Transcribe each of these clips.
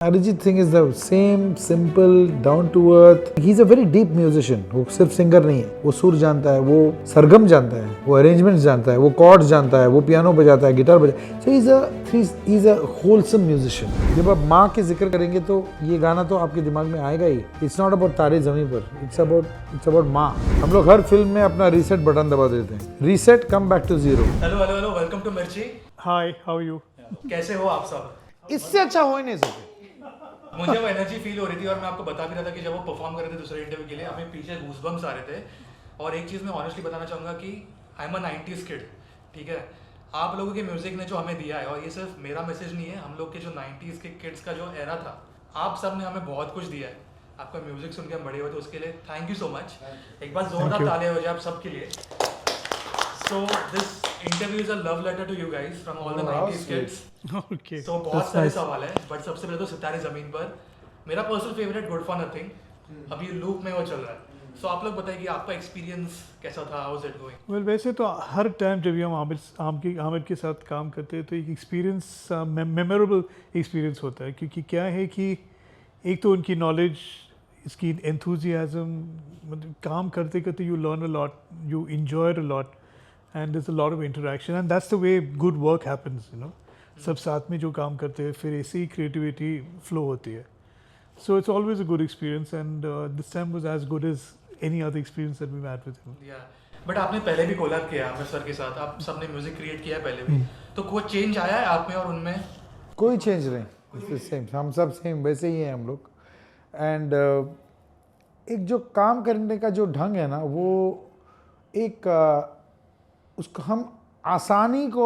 Arijit Singh is the same simple, down to earth. He's a very deep musician. वो सिर्फ singer नहीं है, वो सुर जानता है, वो सरगम जानता है, वो अरेंजमेंट्स जानता है, वो कॉर्ड्स जानता है, वो पियानो बजाता है, गिटार बजाता है. So he's a wholesome musician. जब आप माँ के जिक्र करेंगे तो ये गाना तो आपके दिमाग में आएगा ही. It's not about तारे ज़मीं पर. It's about माँ. हम लोग हर फिल्म में अपना रीसेट बटन दबा देते हैं. Reset, come back to zero. Hello welcome to Mirchi. Hi how are you. कैसे हो आप सब? इससे अच्छा हो ही नहीं सकते. मुझे वो एनर्जी फील हो रही थी और मैं आपको बता भी रहा था कि जब वो परफॉर्म कर रहे थे दूसरे इंटरव्यू के लिए हमें पीछे गूज़बम्प्स आ रहे थे. और एक चीज़ मैं ऑनेस्टली बताना चाहूँगा कि I am a 90s kid. ठीक है, आप लोगों के म्यूजिक ने जो हमें दिया है, और ये सिर्फ मेरा मैसेज नहीं है, हम लोग के जो 90s के किड्स का जो एरा था, आप सब ने हमें बहुत कुछ दिया है. आपका म्यूजिक सुन के हम बड़े हुए, तो उसके लिए थैंक यू सो मच. एक बार जोरदार तालियां हो जाए आप सबके लिए. So this interview is a love letter to you guys from all the 90s kids. Okay. So बहुत सारे सवाल हैं, बट सबसे पहले तो सितारे ज़मीन पर. मेरा personal favourite good for nothing, अभी लूप में वो चल रहा है. So आप लोग बताइए कि आपका एक्सपीरियंस कैसा था, how is it going? Well वैसे तो हर टाइम जब भी हम आमिर के साथ काम करते हैं तो एक एक्सपीरियंस मेमोरेबल एक्सपीरियंस होता है, क्योंकि क्या है कि एक तो उनकी नॉलेज, इसकी एंथुजियाज्म, मतलब काम करते करते you learn a lot, you enjoy a lot, and there's a lot of interaction, and that's the way good work happens, you know. सब साथ में जो काम करते हैं फिर ऐसी ही क्रिएटिविटी फ्लो होती है. So it's always a good experience, and this time was as good as any other experience that we've had with him. या बट आपने पहले भी कोलैब किया आमिर सर के साथ, आप सबने म्यूजिक क्रिएट किया है पहले भी, तो कोई चेंज आया है आप में और उनमें? कोई चेंज नहीं. सेम, हम सब सेम वैसे ही हैं हम लोग. एंड एक जो काम करने का जो ढंग है ना, वो एक उसको हम आसानी को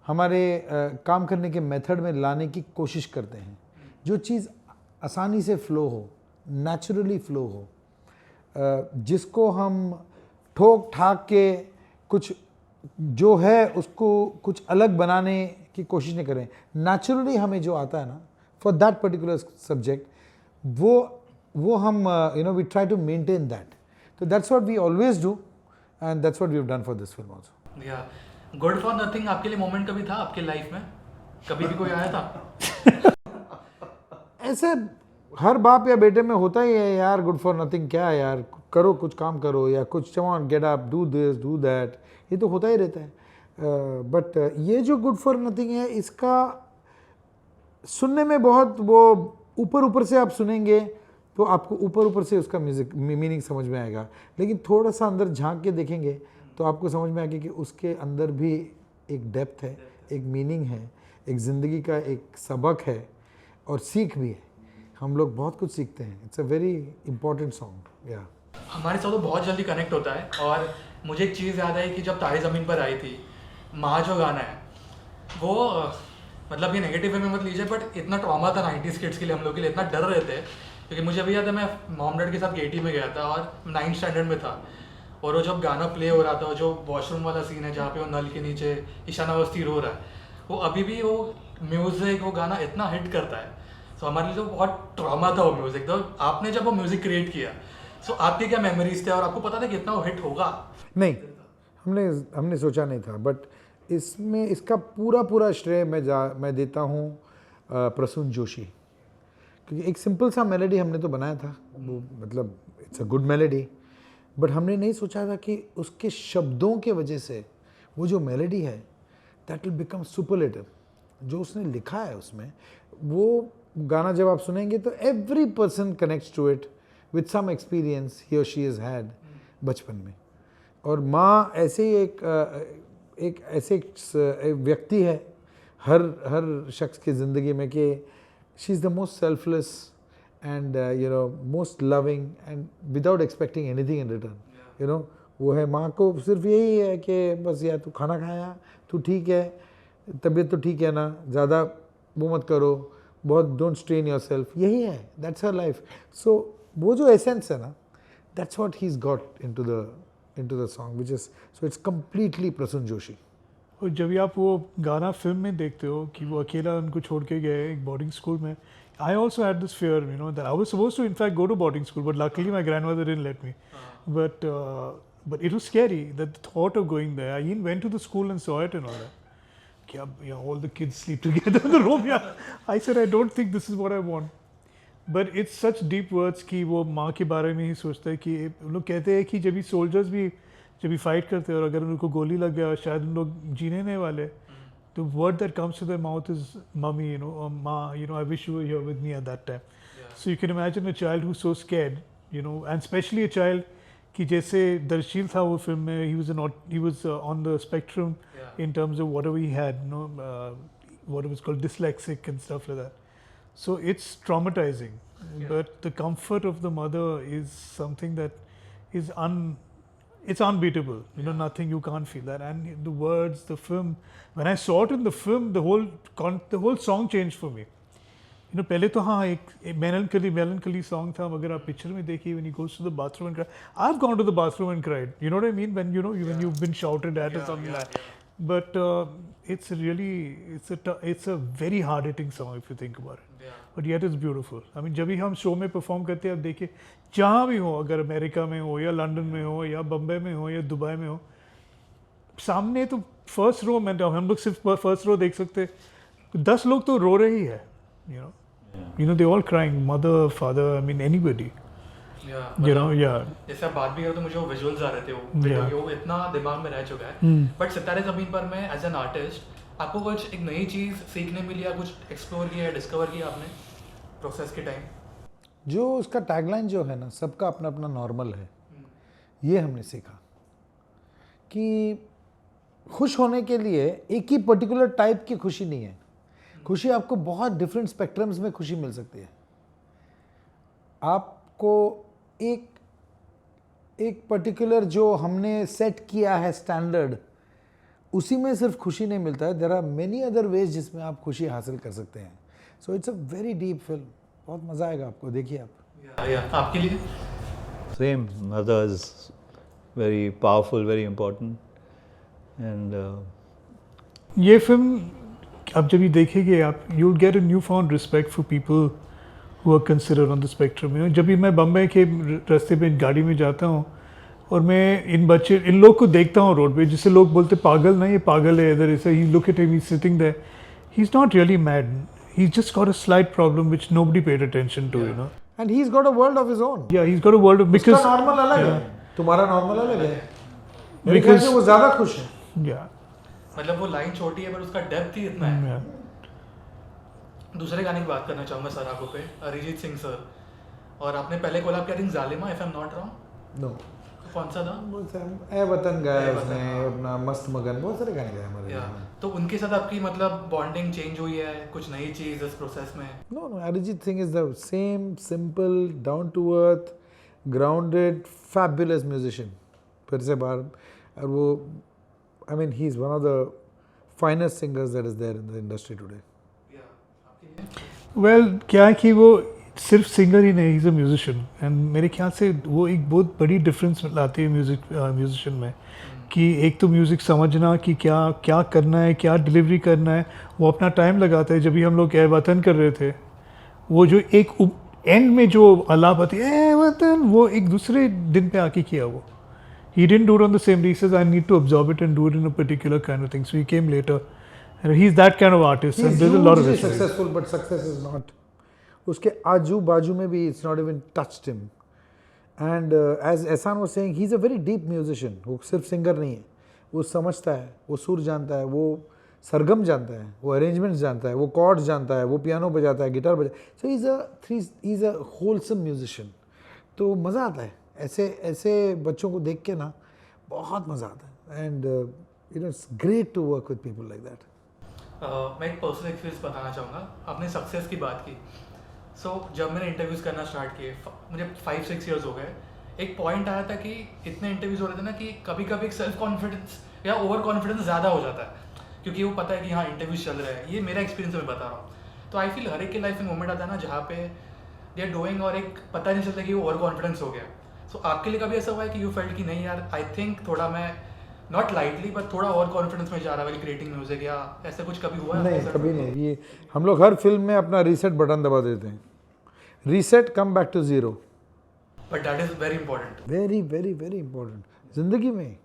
हमारे काम करने के मेथड में लाने की कोशिश करते हैं. जो चीज़ आसानी से फ्लो हो, नेचुरली फ्लो हो, जिसको हम ठोक ठाक के कुछ जो है उसको कुछ अलग बनाने की कोशिश नहीं करें. नेचुरली हमें जो आता है ना, फॉर दैट पर्टिकुलर सब्जेक्ट, वो हम we try to maintain that. तो that's what we always do, and that's what we've done for this film also. Yeah, good for nothing आपके लिए मोमेंट कभी था आपके लाइफ में? कभी भी कोई आया था? ऐसे हर बाप या बेटे में होता ही है यार. गुड फॉर नथिंग क्या है यार, करो कुछ काम करो, या कुछ come on get up, do this do that, ये तो होता ही रहता है. बट ये जो गुड फॉर नथिंग है, इसका सुनने में बहुत वो ऊपर से आप सुनेंगे तो आपको ऊपर से उसका म्यूजिक मीनिंग समझ में आएगा. लेकिन थोड़ा सा अंदर झांक के देखेंगे तो आपको समझ में आएगा कि उसके अंदर भी एक डेप्थ है, एक मीनिंग है, एक ज़िंदगी का एक सबक है और सीख भी है. हम लोग बहुत कुछ सीखते हैं. It's a very important song. या हमारे साथ तो बहुत जल्दी कनेक्ट होता है. और मुझे एक चीज़ याद आई कि जब तारे ज़मीन पर आई थी, माँ जो गाना है वो, मतलब ये नेगेटिव वे में मत लीजिए, बट इतना ट्रॉमा था 90s किड्स के लिए, हम लोग के लिए इतना डर रहे थे. क्योंकि मुझे अभी याद है, मैं मॉम डैड के साथ केटी में गया था और 9th स्टैंडर्ड में था, और वो जब गाना प्ले हो रहा था, जो वॉशरूम वाला सीन है जहाँ पे वो नल के नीचे ईशान अवस्थी रो रहा है, वो अभी भी वो म्यूज़िक, वो गाना इतना हिट करता है. सो हमारे लिए तो बहुत ट्रॉमा था वो म्यूज़िक. तो आपने जब वो म्यूज़िक क्रिएट किया, सो आपके क्या मेमोरीज थे और आपको पता था कितना वो हिट होगा? नहीं, हमने सोचा नहीं था. बट इसमें इसका पूरा श्रेय मैं देता हूँ प्रसून जोशी. क्योंकि एक सिंपल सा मेलोडी हमने तो बनाया था, वो मतलब it's a good melody, but हमने नहीं सोचा था कि उसके शब्दों के वजह से वो जो मेलोडी है दैट विल बिकम सुपरलेटिव. जो उसने लिखा है उसमें, वो गाना जब आप सुनेंगे तो every person connects to it with some experience ही और शी इज़ हैड बचपन में. और माँ ऐसे ही एक ऐसे एक व्यक्ति है हर शख्स की ज़िंदगी में कि she is the most selfless and most loving and without expecting anything in return. वो है, माँ को सिर्फ यही है कि बस यार तू खाना खाया, तू ठीक है, तबीयत तो ठीक है ना, ज़्यादा वो मत करो, बहुत डोंट स्ट्रेन योर सेल्फ, यही है, दैट्स हर लाइफ. सो वो जो एसेंस है ना, that's what he is got into the song, which is, so it's completely Prasoon Joshi. और जब भी आप वो गाना फिल्म में देखते हो कि वो अकेला उनको छोड़ के गए एक बोर्डिंग स्कूल में, I also had this fear, that I was supposed to in fact go to boarding school, but luckily my grandmother didn't let me. But it was scary, that the thought of going there. I even went to the school and saw it and all that. Yeah, all the kids sleep together in the room. Yeah, I said I don't think this is what I want. But it's such deep words कि वो माँ के बारे में ही सोचता है कि उन लोग कहते हैं कि जब भी सोल्जर्स भी जब भी फाइट करते हैं और अगर उनको गोली लग गया और शायद उन लोग जीने नहीं वाले, the word that comes to their mouth is mummy, you know, or ma, you know, I wish you were here with me at that time. So you can imagine a child who's so scared, you know, and especially a child कि जैसे दर्शील था वो film में, he was on the spectrum in terms of whatever he had, you know, what was called dyslexic and stuff like that. So it's traumatizing, but the comfort of the mother is something that is it's unbeatable. You know, nothing, you can't feel that. And the words, the film, when I saw it in the film, the whole song changed for me. You know, पहले तो हाँ एक melancholy song था, मगर आप picture में देखिए when he goes to the bathroom and cry. I've gone to the bathroom and cried. You know what I mean? When when you've been shouted at or something like that. But it's really it's a very hard hitting song if you think about it. Yeah. But yet it's beautiful. I mean, जब भी हम show में perform करते हैं, आप देखिए जहाँ भी हो, अगर अमेरिका में हो या लंदन में हो या बम्बई में हो या दुबई में हो, सामने तो फर्स्ट रो में हम लोग सिर्फ फर्स्ट रो देख सकते, 10 लोग तो रो रहे ही है. You know, they all crying, mother, father, I mean anybody. You know, जैसे आप बात भी करो तो मुझे वो विजुअल्स आ रहे थे, वो इतना दिमाग में रह चुका है. बट सितारे ज़मीन पर में एज एन आर्टिस्ट आपको कुछ एक नई चीज़ सीखने मिली या कुछ एक्सप्लोर किया या डिस्कवर किया आपने प्रोसेस के टाइम? जो उसका टैगलाइन जो है ना, सबका अपना अपना नॉर्मल है, ये हमने सीखा कि खुश होने के लिए एक ही पर्टिकुलर टाइप की खुशी नहीं है. खुशी आपको बहुत डिफरेंट स्पेक्ट्रम्स में खुशी मिल सकती है. आपको एक पर्टिकुलर जो हमने सेट किया है स्टैंडर्ड, उसी में सिर्फ खुशी नहीं मिलता है. There are many other ways जिसमें आप खुशी हासिल कर सकते हैं. So it's a very deep film. बहुत मज़ा आएगा आपको, देखिए आप. आपके लिए Same, mother is very powerful, very important, and ये फिल्म आप जब ये देखेंगे आप, you will get a newfound respect for people who are considered on the spectrum. You know, जब भी मैं बम्बई के रास्ते पे गाड़ी में जाता हूँ और मैं इन लोग को देखता हूँ रोड पे, जिससे लोग बोलते पागल ना, ये पागल है इधर ऐसा. You look at him, he's sitting there, he's not really mad, he's just got a slight problem which nobody paid attention to, you know. And he's got a world of his own. Yeah, he's got a world of, because उसका normal अलग है, तुम्हारा normal अलग है. मेरे ख्याल Because से वो ज़्यादा खुश है. yeah, मतलब वो लाइन छोटी है पर उसका डेप्थ ही इतना है. दूसरे गाने की बात करना चाहूँगा सर आपको पे, अरिजीत सिंह सर. और आपने पहले कोलैब किया think Zaalima, if I am not wrong. No, कौन सा था? ए वतन गाया ए उसने, वतन, अपना मस्त मगन, बहुत सारे गाने गाए हमारे. तो उनके साथ आपकी मतलब बॉन्डिंग चेंज हुई है, कुछ नई चीज इस प्रोसेस में? No, Arijit Singh is the same simple, down to earth, grounded, fabulous musician. फिर से बार, और वो, I mean, he's one of the finest singers that is there in the industry today. well, क्या है कि वो सिर्फ सिंगर ही नहीं, he's a musician, and मेरे ख्याल से वो एक बहुत बड़ी डिफरेंस लाती है म्यूजिशियन में, कि एक तो म्यूज़िक समझना कि क्या करना है, क्या डिलीवरी करना है, वो अपना टाइम लगाता है. जब भी हम लोग ए वतन कर रहे थे, वो जो एक एंड में जो अलाप आती है ए वतन, वो एक दूसरे दिन पे आके किया वो. He didn't do it on the same day. He says, I need to absorb it and do it in a particular kind of thing. So he came later. And he's that kind of artist. He's and there's a lot of hugely it. successful, but success is not. उसके आजू बाजू में भी it's not even touched him. And as Ehsan was saying, he's a very deep musician. वो सिर्फ singer नहीं है. वो समझता है, वो सुर जानता है, वो सरगम जानता है, वो अरेंजमेंट्स जानता है, वो कॉर्ड्स जानता है, वो पियानो बजाता है, गिटार बजाता है. So he's a wholesome musician. तो मज़ा आता है. ऐसे बच्चों को देख के ना बहुत मज़ा आता है. And it's great to work with people like that. मैं एक पर्सनल एक्सपीरियंस बताना चाहूँगा. आपने सक्सेस की बात की. सो जब मैंने इंटरव्यूज़ करना स्टार्ट किए, मुझे 5-6 ईयर्स हो गए, एक पॉइंट आया था कि इतने इंटरव्यूज़ हो रहे थे ना कि कभी कभी एक सेल्फ कॉन्फिडेंस या ओवर कॉन्फिडेंस ज़्यादा हो जाता है, क्योंकि वो पता है कि हाँ इंटरव्यूज़ चल रहे हैं. ये मेरा एक्सपीरियंस मैं बता रहा हूँ. तो आई फील हर एक की लाइफ में मोमेंट आता है ना जहाँ पे दे आर डूइंग और एक पता नहीं चलता कि वो ओवर कॉन्फिडेंस हो गया. सो आपके लिए कभी ऐसा हुआ है कि यू फेल्ट कि नहीं यार, आई थिंक थोड़ा मैं नॉट लाइटली बट थोड़ा ओवर कॉन्फिडेंस में जा रहा है क्रिएटिंग म्यूजिक, या ऐसा कुछ कभी हुआ है? नहीं, कभी नहीं. ये हम लोग हर फिल्म में अपना रीसेट बटन दबा देते हैं. Reset, come back to zero. But that is very important. Very very very important जिंदगी में.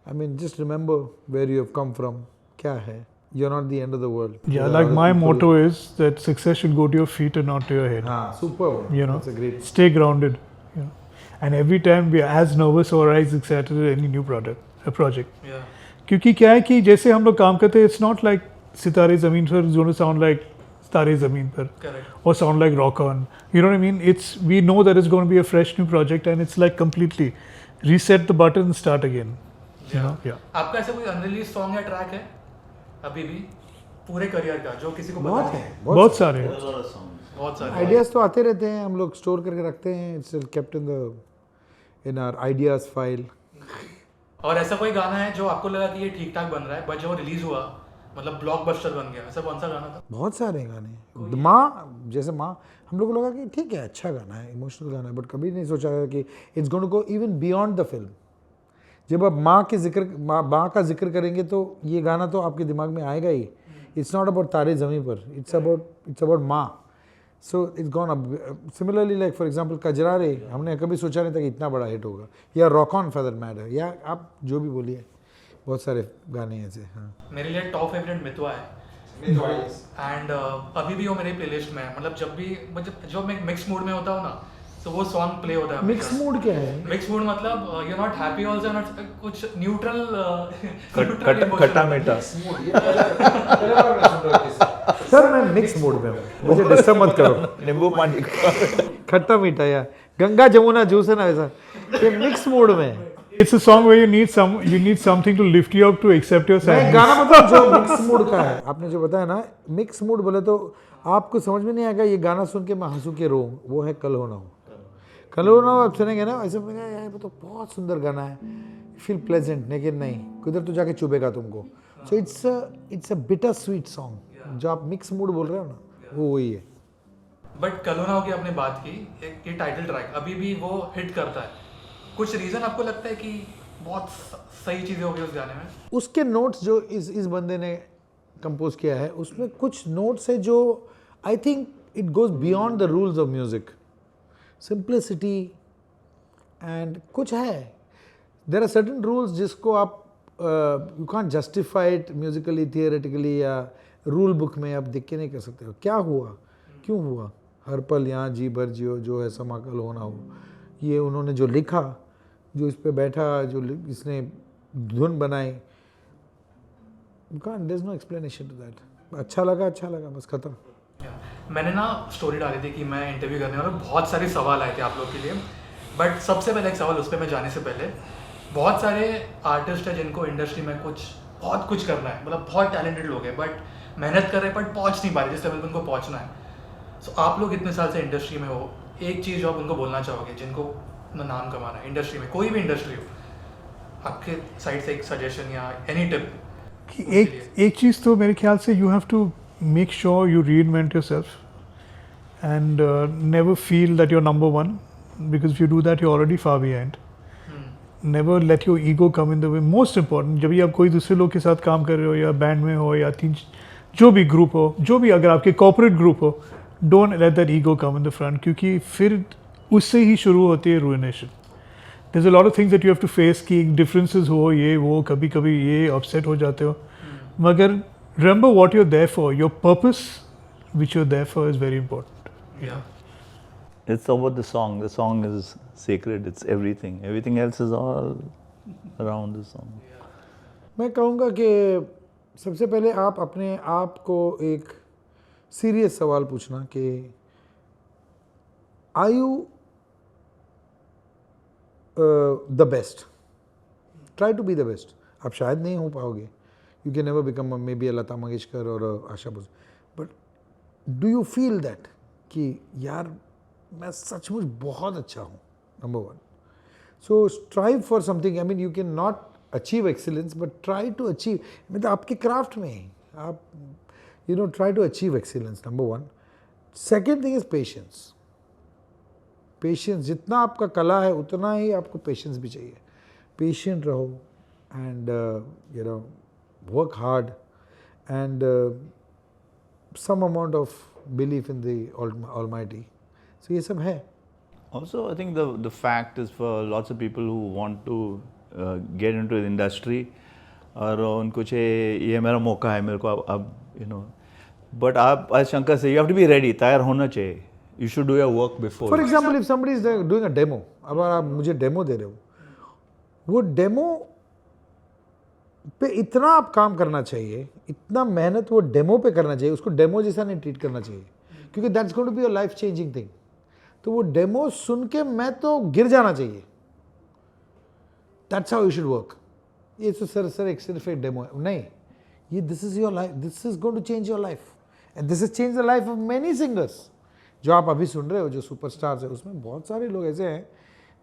I mean just remember where you have come from. क्या है you're not the end of the world. Yeah, There are like other my people- motto is that success should go to your feet and not to your head. हाँ, superb. You know, That's a great. stay grounded. You know, and every time we are as nervous or as excited at any new project. Yeah. क्योंकि क्या है कि जैसे हम लोग काम करते हैं, it's not like सितारे ज़मीन पर is going to sound like सितारे ज़मीन पर Correct. or sound like rock on. You know what I mean? We know that it's going to be a fresh new project and it's like completely reset the button and start again. You know? Yeah. आपका ऐसा कोई unreleased song या track है अभी भी पूरे career का जो किसी को पता बहुत नहीं है. बहुत सारे हैं. There are a lot of songs. बहुत सारे आइडियाज तो आते रहते हैं, हम लोग स्टोर करके रखते हैं. It's kept in our ideas file. और ऐसा कोई गाना है जो आपको लगा कि ये ठीक ठाक बन रहा है बट जब वो रिलीज हुआ मतलब ब्लॉकबस्टर बन गया, ऐसा कौन सा गाना था? बहुत सारे गाने. माँ, जैसे माँ, हम लोग को लगा कि ठीक है, अच्छा गाना है, इमोशनल गाना है, बट कभी नहीं सोचा कि it's going to go even beyond the film. जब आप माँ का जिक्र करेंगे तो ये गाना तो आपके दिमाग में आएगा ही. इट्स नॉट अबाउट तारे ज़मीं पर, इट्स अबाउट माँ. So it's gone up. Similarly like for example Kajra Re, हमने कभी सोचा नहीं था कि इतना बड़ा हिट होगा, या rock on for that matter, या आप जो भी बोलिए, बहुत सारे गाने हैं ऐसे. हाँ, मेरे लिए टॉप फेवरेट मितवा है एंड अभी भी वो मेरी प्लेलिस्ट में है. मतलब जब मैं मिक्स मूड में होता हूँ ना तो वो सॉन्ग प्ले होता है. मिक्स मूड क्या है? मिक्स मूड मतलब you not happy also not कुछ न्यूट्रल खट्टा मीठा. सर मैं मिक्स मूड में हूँ, मुझे डिस्टर्ब मत करो. नींबू पानी. खट्टा मीठा या गंगा जमुना जूस है ना वैसा, ये मिक्स मूड में. It's a song where you need something to lift you up to accept your मैं sadness. गाना मतलब जो मिक्स मूड का है, आपने जो बताया ना मिक्स मूड बोले तो आपको समझ में नहीं आएगा ये गाना सुन के मैं हंसू के रो. वो है कल हो ना हो. कल हो ना हो आप सुनेंगे ना ऐसे लगेगा यार ये तो बहुत सुंदर गाना है, फील प्लेजेंट, लेकिन नहीं किधर तो जाके चुभेगा तुमको. सो it's a bitter sweet song. जो आप मिक्स मूड बोल रहे हो ना वो वही है. बट कलोनाओ की आपने बात की, ये टाइटल ट्रैक अभी भी वो हिट करता है. कुछ रीजन आपको लगता है कि बहुत सही चीजें हो गई उस गाने में? उसके नोट्स जो इस बंदे ने कंपोज किया है उसमें कुछ नोट्स है जो I think it goes beyond the rules of music. Simplicity and कुछ है. देर आर सर्टन रूल्स जिसको आप you can't justify it Musically theoretically या रूल बुक में आप देख के नहीं कर सकते हो. क्या हुआ, क्यों हुआ, हर पल यहाँ जी भर जियो, जो है समा कल होना हो. ये उन्होंने जो लिखा, जो इस पे बैठा, जो इसने धुन बनाई, there is no explanation to that. अच्छा लगा बस खत्म. मैंने ना स्टोरी डाली थी कि मैं इंटरव्यू करने वाला हूँ, बहुत सारे सवाल आए थे आप लोग के लिए. बट सबसे पहले एक सवाल, उस पर मैं जाने से पहले, बहुत सारे आर्टिस्ट हैं जिनको इंडस्ट्री में बहुत कुछ करना है, मतलब बहुत टैलेंटेड लोग हैं बट मेहनत कर रहे हैं बट पहुँच नहीं पा रहे जिस लेवल पर उनको पहुँचना है. सो आप लोग इतने साल से इंडस्ट्री में हो, एक चीज़ जो आप उनको बोलना चाहोगे जिनको अपना नाम कमाना है इंडस्ट्री में, कोई भी इंडस्ट्री हो, आपके साइड से एक सजेशन या एनी टिप? कि एक चीज़ तो मेरे ख्याल से you have to make sure you reinvent yourself and never feel that you are number one, because if you do that you already far behind. Never let your ego come in the way. Most important, जब भी आप कोई दूसरे लोग के साथ काम कर रहे हो या बैंड में हो या जो भी ग्रुप हो, जो भी अगर आपके कॉर्पोरेट ग्रुप हो, don't let that ego come in the front, क्योंकि फिर उससे ही शुरू होती है ruination. There is a lot of things that you have to face कि डिफरेंसेस हो, ये वो, कभी कभी ये अपसेट हो जाते हो, मगर remember what you are there for. Your purpose which you are there for is very important. या It's about the song. The song is sacred. It's everything. Everything else is all around the song. मैं कहूँगा कि सबसे पहले आप अपने आप को एक सीरियस सवाल पूछना कि are you the best. Try to be the best. आप शायद नहीं हो पाओगे, you can never become maybe Lata Mangeshkar और Asha Bhosle, but do you feel that कि यार मैं सचमुच बहुत अच्छा हूँ, number one. So strive for something. I mean you can not achieve excellence but try to achieve. मतलब आपके क्राफ्ट में आप try to achieve excellence, number one. Second thing is patience. Patience, जितना आपका कला है उतना ही आपको पेशेंस भी चाहिए. पेशेंट रहो and work hard and some amount of belief in the almighty. So ये सब है. Also, I think the fact is for lots of people who want to get into the industry, और उनको चाहिए ये मेरा मौका है, मेरे को अब यू नो, बट आप आज शंकर से you have to be ready, तैयार होना चाहिए, you should do your work before. For example if somebody is doing a demo, अब आप मुझे डेमो दे रहे हो, वो डेमो पे इतना आप काम करना चाहिए, इतना मेहनत वो डेमो पे करना चाहिए, उसको डेमो जैसा नहीं ट्रीट करना चाहिए, क्योंकि that's going to be a life changing thing. तो वो डेमो सुन के मैं तो गिर जाना चाहिए. That's how you should work. ये तो सर एक सिर्फ एक डेमो है नहीं, ये this is your life, this is going to change your life, and this is change the life of many singers. जो आप अभी सुन रहे हो, जो सुपरस्टार्स है, उसमें बहुत सारे लोग ऐसे हैं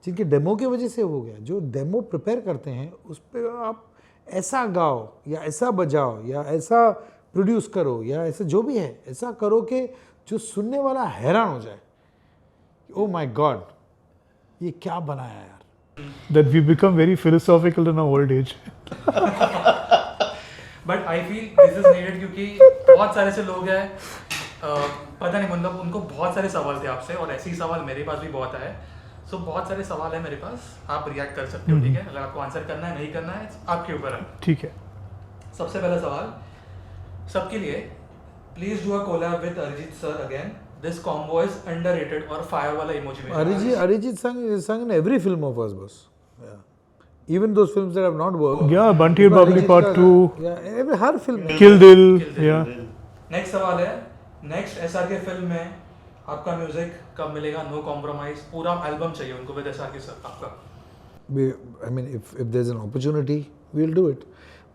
जिनके डेमो की वजह से हो गया. जो डेमो प्रिपेयर करते हैं उस पर आप ऐसा गाओ या ऐसा बजाओ या ऐसा प्रोड्यूस करो या ऐसा जो भी है, ऐसा करो कि जो सुनने वाला हैरान हो जाए, ओ माय गॉड ये क्या बनाया यार. That we become very philosophical in our old age. But I feel this is needed, क्योंकि बहुत सारे से लोग हैं पता नहीं, मतलब उनको बहुत सारे सवाल थे आपसे, और ऐसे ही सवाल मेरे पास भी बहुत आए. सो बहुत सारे सवाल है मेरे पास, आप रिएक्ट कर सकते हो, ठीक है? अगर आपको आंसर करना है नहीं करना है आपके ऊपर है. ठीक है. सबसे पहला सवाल सबके लिए, please do a collab with Arijit sir again, this combo is underrated, और फायर वाला इमोजी में. Arijit sang in every film of us, boss. Yeah. Even those films that have not worked. Yeah, Bunty and Bubbly Arijit Part का- 2. Yeah, हर film में. Kill Dil. Yeah. Next सवाल है, next SRK film में आपका music कब मिलेगा? No compromise, पूरा album चाहिए उनको विद एसआरके सर आपका. I mean, if there's an opportunity, we'll do it.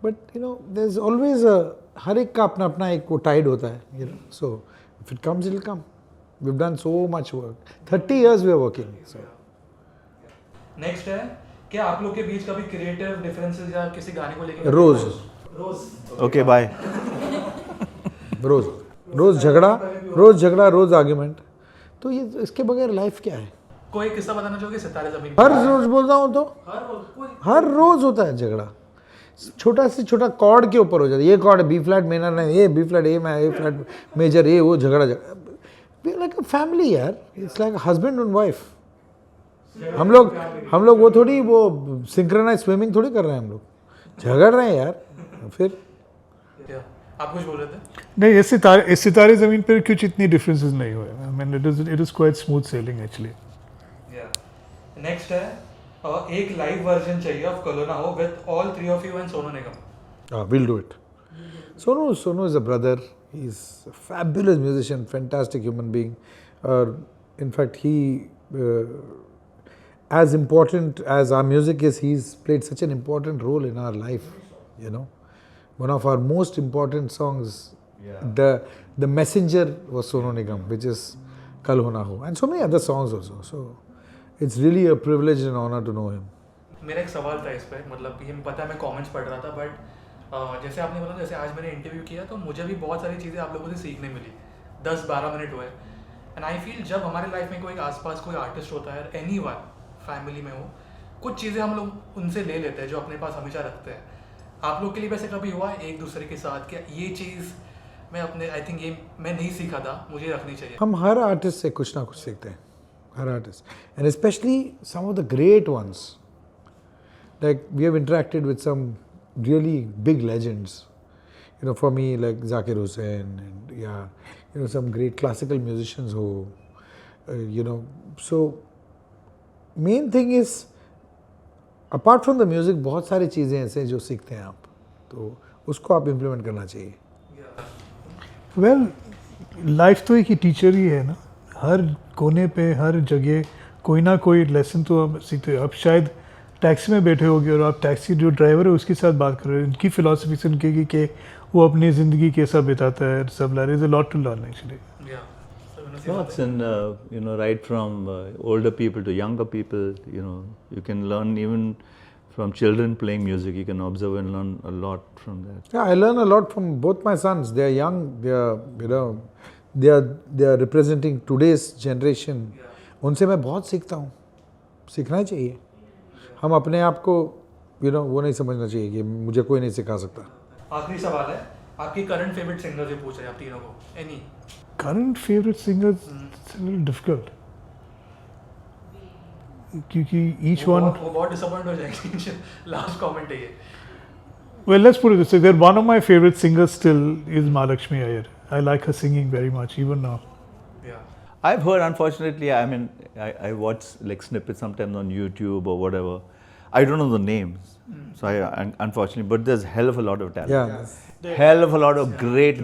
But you know, there's always हर एक का अपना अपना एक वो टाइड होता है, you know. So if it comes, it'll come. We've done so much work. 30 years we are working. So. Next है, क्या आप लोग के बीच कभी क्रिएटिव डिफरेंसेस या किसी गाने को लेकर? रोज ओके बाय. रोज झगड़ा, रोज आर्ग्यूमेंट. तो ये इसके बगैर लाइफ क्या है? कोई किस्सा बताना चाहोगे सितारे जमीन हर रोज बोल रहा हूँ तो हर रोज होता है झगड़ा. छोटा से छोटा कॉर्ड के ऊपर हो जाता है. ये कॉर्ड बी फ्लैट मेजर नहीं, ये B flat A flat major, ये वो झगड़ा. लाइक अ फैमिली यार, it's like husband and wife. हम लोग वो थोड़ी वो सिंक्रोनाइज स्विमिंग थोड़ी कर रहे हैं, हम लोग झगड़ रहे हैं यार. फिर आप कुछ बोल रहे थे? नहीं, इस सितारे ज़मीन पर कुछ इतनी डिफरेंसेस नहीं हुए. I mean, it is quite smooth sailing actually. Next है, एक लाइव वर्जन चाहिए ऑफ कलो ना हो with all three of you and Sonu Nigam. We'll do it. Sonu is a brother. He's a fabulous musician, fantastic human being. In fact, he, as important as our music is, he's played such an important role in our life. You know, one of our most important songs, the messenger was Sonu Nigam, which is Kal Ho Na Ho, and so many other songs also. So it's really a privilege and honor to know him. मेरा एक सवाल था इस पर, मतलब ये पता है मैं कमेंट्स पढ़ रहा था, बट जैसे आपने बोला, जैसे आज मैंने इंटरव्यू किया तो मुझे भी बहुत सारी चीज़ें आप लोगों से सीखने मिली. 10-12 मिनट हुए, एंड आई फील जब हमारे लाइफ में कोई आसपास कोई आर्टिस्ट होता है, एनी वन फैमिली में हो, कुछ चीज़ें हम लोग उनसे ले लेते हैं जो अपने पास हमेशा रखते हैं. आप लोग के लिए वैसे कभी हुआ है एक दूसरे के साथ क्या ये चीज़ मैं अपने, आई थिंक ये मैं नहीं सीखा था, मुझे रखनी चाहिए? हम हर आर्टिस्ट से कुछ ना कुछ सीखते हैं, हर artist, and specially some of the great ones. Like we have interacted with some really big legends, you know, for me like Zakir Hussain, and you know, some great classical musicians who you know. So main thing is, apart from the music, बहुत सारी चीज़ें ऐसे जो सीखते हैं आप, तो उसको आप इम्प्लीमेंट करना चाहिए. Well, लाइफ तो एक ही टीचर ही है ना. हर कोने पे हर जगह कोई ना कोई लेसन तो हम सीखते हैं. अब शायद टैक्सी में बैठे होगे और आप टैक्सी जो ड्राइवर है उसके साथ बात कर रहे हैं, उनकी फ़िलासफ़ी सुन के कि वो अपनी ज़िंदगी कैसा बिताता है, सब ला रहे. Is a lot to learn actually. No, it's in you know, right from older people to younger people. You know, you can learn even from children playing music. You can observe and learn a lot from that. Yeah, I learn a lot from both my sons. They are young. They are, you know, they are representing today's generation. उनसे मैं बहुत सीखता हूँ. सीखना ही चाहिए. हम अपने आप को you know, वो नहीं समझना चाहिए कि मुझे कोई नहीं सिखा सकता. आखिरी सवाल है, आपकी करंट फेवरेट सिंगर जो पूछ रहे हैं आप तीनों को, any current favourite singers difficult, क्योंकि ईच वन वो बहुत डिसअपॉइंट हो जाएंगे. लास्ट कमेंट है ये. Well, let's put it this way. That one of my favorite singers still is Mahalakshmi Iyer. I like her singing very much, even now. Yeah. I've heard, unfortunately, I mean, I watch like snippets sometimes on YouTube or whatever. I don't know the names, so unfortunately, but there's hell of a lot of talent. Yeah. Hell of a lot of great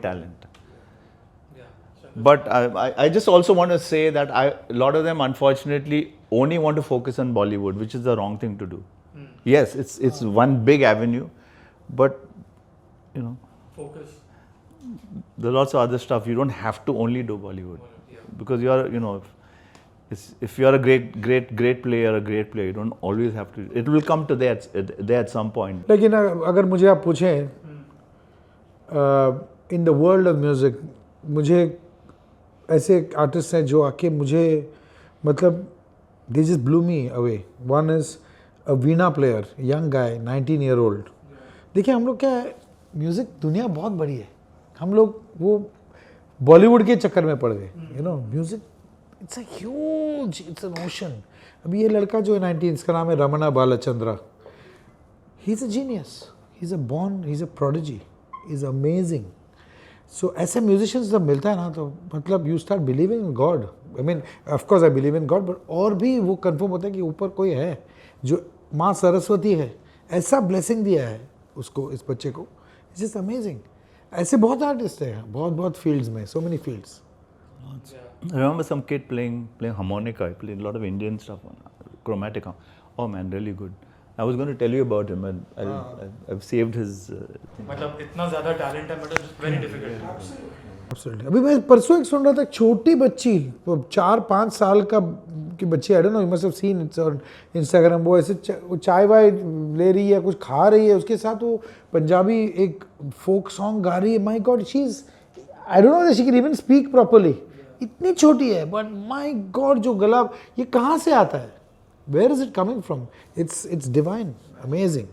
talent. Yeah. But I just also want to say that a lot of them, unfortunately, only want to focus on Bollywood, which is the wrong thing to do. Yes, it's one big avenue, but you know, Focus. there are lots of other stuff. You don't have to only do Bollywood, Yeah. because you are, you know, if you are a great player, you don't always have to. It will come to there at some point. लेकिन अगर मुझे आप पूछें in the world of music, मुझे ऐसे artist हैं जो आके मुझे मतलब they just blue me away. One is a Veena player, young guy, 19 year old. देखिए हम लोग क्या है, म्यूज़िक दुनिया बहुत बड़ी है, हम लोग वो बॉलीवुड के चक्कर में पड़ गए. You know music it's a huge, it's an ocean. अभी ये लड़का जो है 19, इसका नाम है Ramana Balachandra. He is a genius, he is a prodigy, he is amazing. So ऐसे म्यूजिशियंस जब मिलता है ना, तो मतलब you start believing in God. I mean of course I believe in God, but और भी वो कंफर्म होता है कि ऊपर कोई है जो माँ सरस्वती है, ऐसा ब्लेसिंग दिया है उसको, इस बच्चे को. It's just amazing. ऐसे बहुत आर्टिस्ट हैं, बहुत फील्ड्स में, so many fields. I remember some kid playing harmonica. He played a lot of Indian stuff on chromatica. Oh man, really good. I was going to tell you about him, and I've saved his. मतलब इतना ज़्यादा talent है, मतलब very difficult. Absolutely. अभी मैं परसों एक सुन रहा था, छोटी बच्ची 4-5 साल का की बच्ची, I don't know, you must have seen it's on Instagram. वो ऐसे वो चाय वाय ले रही है, कुछ खा रही है, उसके साथ वो पंजाबी एक फोक सॉन्ग गा रही है. My God, she is, I don't know she can even speak properly. इतनी छोटी है, बट माय गॉड जो गला, ये कहाँ से आता है? Where is it coming from? It's divine, amazing.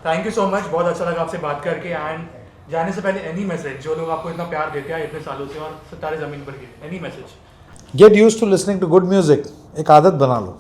Thank you so much, बहुत अच्छा लगा आपसे बात करके. एंड जाने से पहले एनी मैसेज, जो लोग आपको इतना प्यार देते हैं इतने सालों से और सितारे ज़मीन पर गिरे, any message? Get used to listening to good music. एक आदत बना लो.